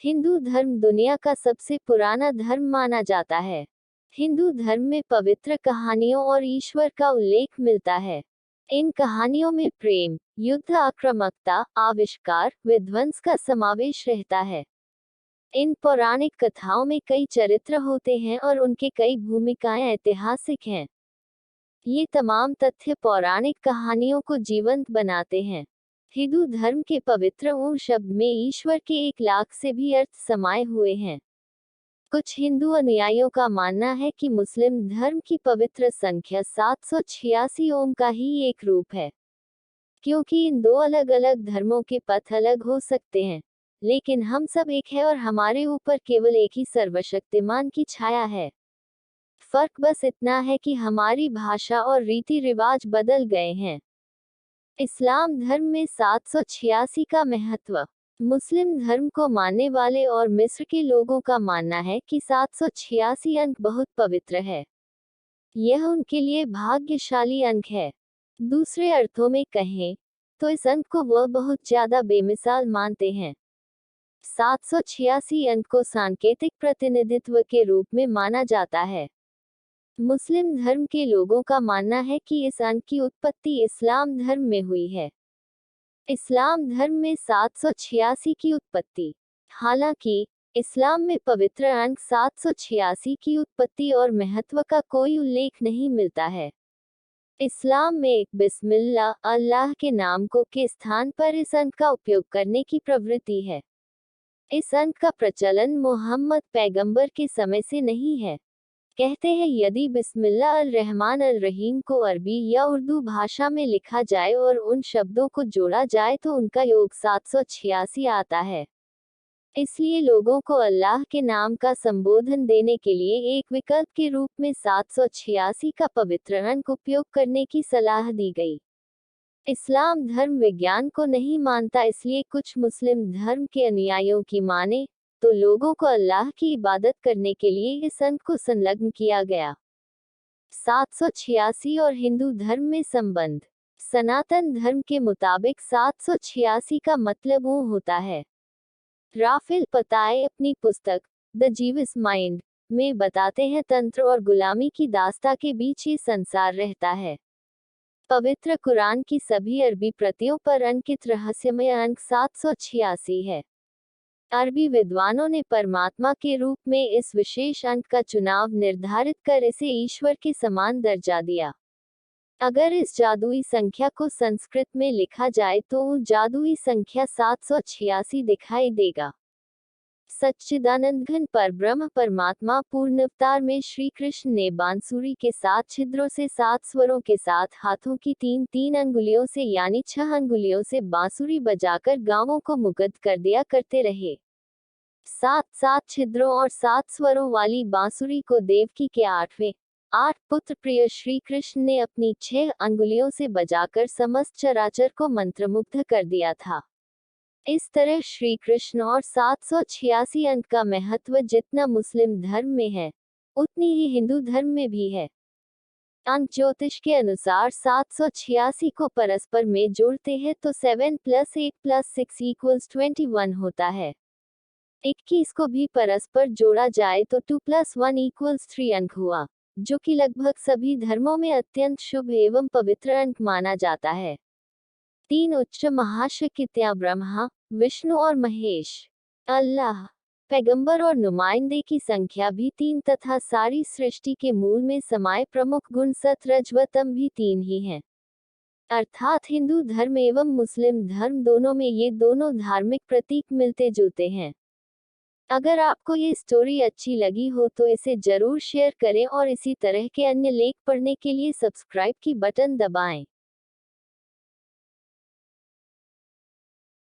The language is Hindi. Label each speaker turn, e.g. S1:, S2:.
S1: हिंदू धर्म दुनिया का सबसे पुराना धर्म माना जाता है। हिंदू धर्म में पवित्र कहानियों और ईश्वर का उल्लेख मिलता है। इन कहानियों में प्रेम, युद्ध, आक्रामकता, आविष्कार, विध्वंस का समावेश रहता है। इन पौराणिक कथाओं में कई चरित्र होते हैं और उनके कई भूमिकाएं ऐतिहासिक हैं। ये तमाम तथ्य पौराणिक कहानियों को जीवंत बनाते हैं। हिंदू धर्म के पवित्र ओम शब्द में ईश्वर के 1 लाख से भी अर्थ समाये हुए हैं। कुछ हिंदू अनुयायियों का मानना है कि मुस्लिम धर्म की पवित्र संख्या 786 ओम का ही एक रूप है। क्योंकि इन दो अलग अलग धर्मों के पथ अलग हो सकते हैं, लेकिन हम सब एक है और हमारे ऊपर केवल एक ही सर्वशक्तिमान की छाया है। फर्क बस इतना है कि हमारी भाषा और रीति रिवाज बदल गए हैं। इस्लाम धर्म में 786 का महत्व। मुस्लिम धर्म को मानने वाले और मिस्र के लोगों का मानना है कि 786 अंक बहुत पवित्र है। यह उनके लिए भाग्यशाली अंक है। दूसरे अर्थों में कहें तो इस अंक को वह बहुत ज्यादा बेमिसाल मानते हैं। 786 अंक को सांकेतिक प्रतिनिधित्व के रूप में माना जाता है। मुस्लिम धर्म के लोगों का मानना है कि इस अंक की उत्पत्ति इस्लाम धर्म में हुई है। इस्लाम धर्म में 786 की उत्पत्ति। हालांकि इस्लाम में पवित्र अंक 786 की उत्पत्ति और महत्व का कोई उल्लेख नहीं मिलता है। इस्लाम में बिस्मिल्लाह अल्लाह के नाम को के स्थान पर इस अंक का उपयोग करने की प्रवृत्ति है। इस अंक का प्रचलन मोहम्मद पैगंबर के समय से नहीं है। कहते हैं यदि बिस्मिल्लाह अल रहमान अल रहीम को अरबी या उर्दू भाषा में लिखा जाए और उन शब्दों को जोड़ा जाए तो उनका योग 786 आता है। इसलिए लोगों को अल्लाह के नाम का संबोधन देने के लिए एक विकल्प के रूप में 786 का पवित्र अंक उपयोग करने की सलाह दी गई। इस्लाम धर्म विज्ञान को नहीं मानता, इसलिए कुछ मुस्लिम धर्म के अनुयायियों की माने तो लोगों को अल्लाह की इबादत करने के लिए इस अंक को संलग्न किया गया। 786 और हिंदू धर्म में संबंध। सनातन धर्म के मुताबिक 786 का मतलब वो होता है। राफेल पताए अपनी पुस्तक द जीविस माइंड में बताते हैं तंत्र और गुलामी की दास्ता के बीच ये संसार रहता है। पवित्र कुरान की सभी अरबी प्रतियों पर अंकित रहस्यमय अंक 786 है। अरबी विद्वानों ने परमात्मा के रूप में इस विशेष अंक का चुनाव निर्धारित कर इसे ईश्वर के समान दर्जा दिया। अगर इस जादुई संख्या को संस्कृत में लिखा जाए तो जादुई संख्या 786 दिखाई देगा। सच्चिदानंद घन परब्रह्म परमात्मा पूर्ण अवतार में श्री कृष्ण ने बांसुरी के 7 छिद्रों से 7 स्वरों के साथ हाथों की 3-3 अंगुलियों से यानी 6 अंगुलियों से बांसुरी बजाकर गांवों को मुग्ध कर दिया करते रहे। 7 छिद्रों और 7 स्वरों वाली बांसुरी को देवकी के 8 पुत्र प्रिय श्री कृष्ण ने अपनी 6 अंगुलियों से बजाकर समस्त चराचर को मंत्रमुग्ध कर दिया था। इस तरह श्री कृष्ण और 786 अंक का महत्व जितना मुस्लिम धर्म में है, उतनी ही हिंदू धर्म में भी है। अंक ज्योतिष के अनुसार 786 को परस्पर में जोड़ते हैं तो 7 + 8 + 6 = 21 होता है। 21 को भी परस्पर जोड़ा जाए तो 2 + 1 = 3 अंक हुआ, जो कि लगभग सभी धर्मों में अत्यंत शुभ एवं पवित्र अंक माना जाता है। 3 उच्च महाशक्तियां ब्रह्मा, विष्णु और महेश, अल्लाह, पैगंबर और नुमाइंदे की संख्या भी 3 तथा सारी सृष्टि के मूल में समाये प्रमुख गुण सत रज व तम भी 3 ही हैं। अर्थात हिंदू धर्म एवं मुस्लिम धर्म दोनों में ये दोनों धार्मिक प्रतीक मिलते जुलते हैं। अगर आपको ये स्टोरी अच्छी लगी हो तो इसे जरूर शेयर करें और इसी तरह के अन्य लेख पढ़ने के लिए सब्सक्राइब की बटन दबाएं।